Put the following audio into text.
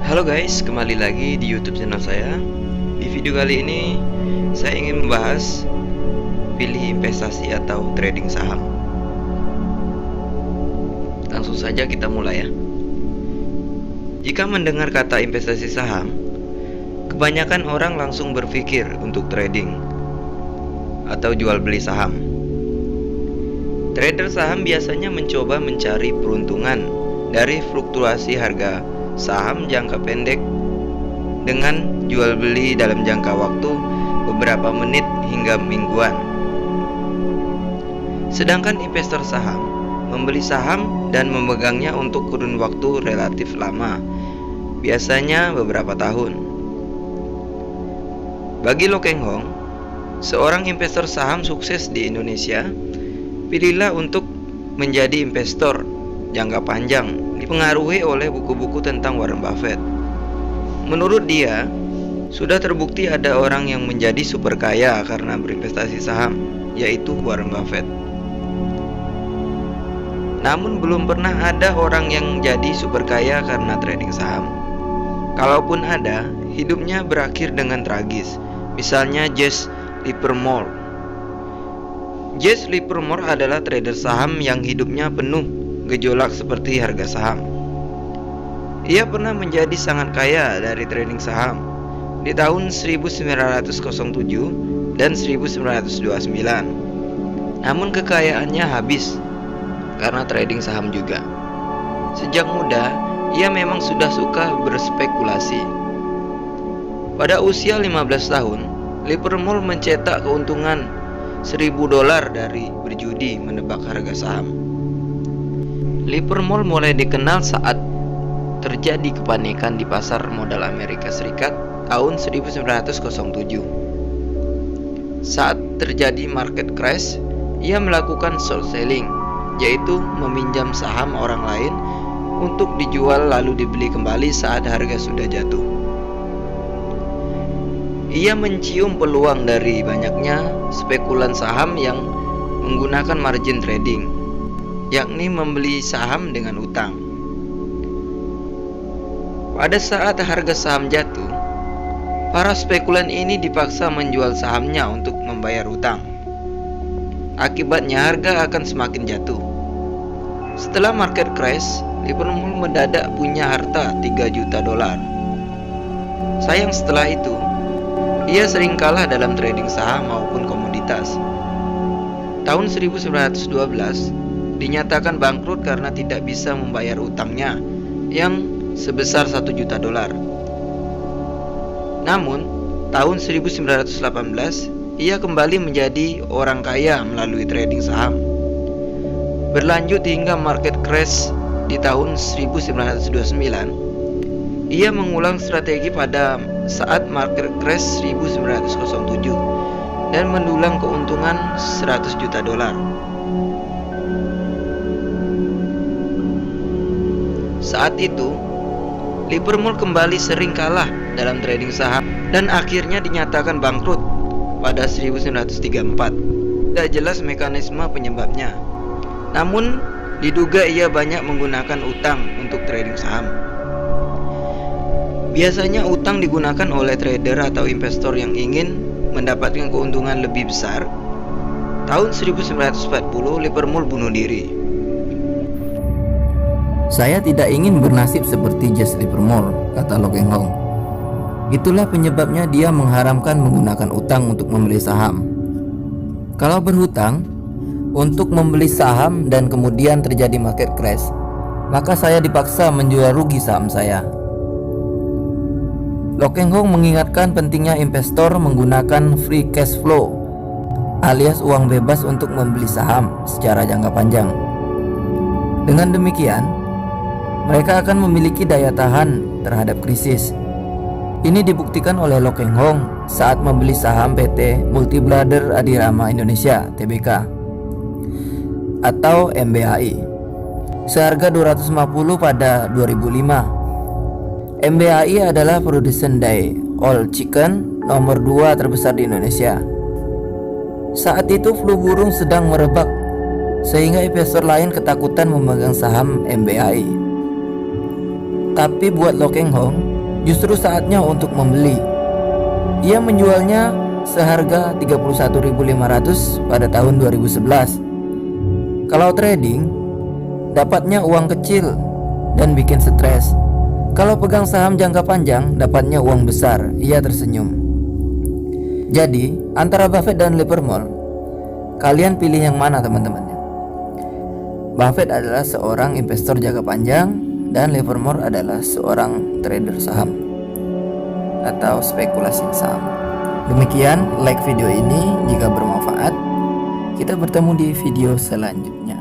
Halo guys, kembali lagi di YouTube channel saya. Di video kali ini saya ingin membahas pilih investasi atau trading saham. Langsung saja kita mulai ya. Jika mendengar kata investasi saham, kebanyakan orang langsung berpikir untuk trading atau jual beli saham. Trader saham biasanya mencoba mencari peruntungan dari fluktuasi harga saham jangka pendek dengan jual beli dalam jangka waktu beberapa menit hingga mingguan. Sedangkan investor saham membeli saham dan memegangnya untuk kurun waktu relatif lama, biasanya beberapa tahun. Bagi Lo Keng Hong, seorang investor saham sukses di Indonesia, pilihlah untuk menjadi investor jangka panjang, dipengaruhi oleh buku-buku tentang Warren Buffett. Menurut dia, sudah terbukti ada orang yang menjadi super kaya karena berinvestasi saham, yaitu Warren Buffett. Namun belum pernah ada orang yang jadi super kaya karena trading saham. Kalaupun ada, hidupnya berakhir dengan tragis. Misalnya Jesse Livermore. Jesse Livermore adalah trader saham yang hidupnya penuh gejolak seperti harga saham. Ia pernah menjadi sangat kaya dari trading saham di tahun 1907 dan 1929. Namun kekayaannya habis karena trading saham juga. Sejak muda, ia memang sudah suka berspekulasi. Pada usia 15 tahun, Livermore mencetak keuntungan $1.000 dari berjudi menebak harga saham. Livermore mulai dikenal saat terjadi kepanikan di pasar modal Amerika Serikat tahun 1907. Saat terjadi market crash, ia melakukan short selling, yaitu meminjam saham orang lain untuk dijual lalu dibeli kembali saat harga sudah jatuh. Ia mencium peluang dari banyaknya spekulan saham yang menggunakan margin trading, yakni membeli saham dengan utang. Pada saat harga saham jatuh, para spekulan ini dipaksa menjual sahamnya untuk membayar utang. Akibatnya harga akan semakin jatuh. Setelah market crash, Livermore mendadak punya harta $3 juta. Sayang setelah itu, ia sering kalah dalam trading saham maupun komoditas. Tahun 1912, dinyatakan bangkrut karena tidak bisa membayar utangnya yang sebesar $1 juta. Namun, tahun 1918, ia kembali menjadi orang kaya melalui trading saham. Berlanjut hingga market crash di tahun 1929. Ia mengulang strategi pada saat market crash 1907 dan mendulang keuntungan $100 juta. Saat itu, Livermore kembali sering kalah dalam trading saham dan akhirnya dinyatakan bangkrut pada 1934. Tidak jelas mekanisme penyebabnya. Namun, diduga ia banyak menggunakan utang untuk trading saham. Biasanya utang digunakan oleh trader atau investor yang ingin mendapatkan keuntungan lebih besar. Tahun 1940, Livermore bunuh diri. Saya tidak ingin bernasib seperti Jesse Livermore, kata Lo Keng Hong. Itulah penyebabnya dia mengharamkan menggunakan utang untuk membeli saham. Kalau berhutang untuk membeli saham dan kemudian terjadi market crash, maka saya dipaksa menjual rugi saham saya. Lo Keng Hong mengingatkan pentingnya investor menggunakan free cash flow alias uang bebas untuk membeli saham secara jangka panjang. Dengan demikian, mereka akan memiliki daya tahan terhadap krisis. Ini dibuktikan oleh Lo Keng Hong saat membeli saham PT Multiblader Adirama Indonesia (TBK) atau MBHI seharga 250 pada 2005. MBHI adalah produsen dai all chicken nomor 2 terbesar di Indonesia. Saat itu flu burung sedang merebak sehingga investor lain ketakutan memegang saham MBHI. Tapi buat Lo Keng Hong, justru saatnya untuk membeli. Ia menjualnya seharga 31.500 pada tahun 2011. Kalau trading, dapatnya uang kecil dan bikin stres. Kalau pegang saham jangka panjang, dapatnya uang besar. Ia tersenyum. Jadi, antara Buffett dan Livermore, kalian pilih yang mana teman-teman? Buffett adalah seorang investor jangka panjang dan Livermore adalah seorang trader saham atau spekulasi saham. Demikian, like video ini jika bermanfaat. Kita bertemu di video selanjutnya.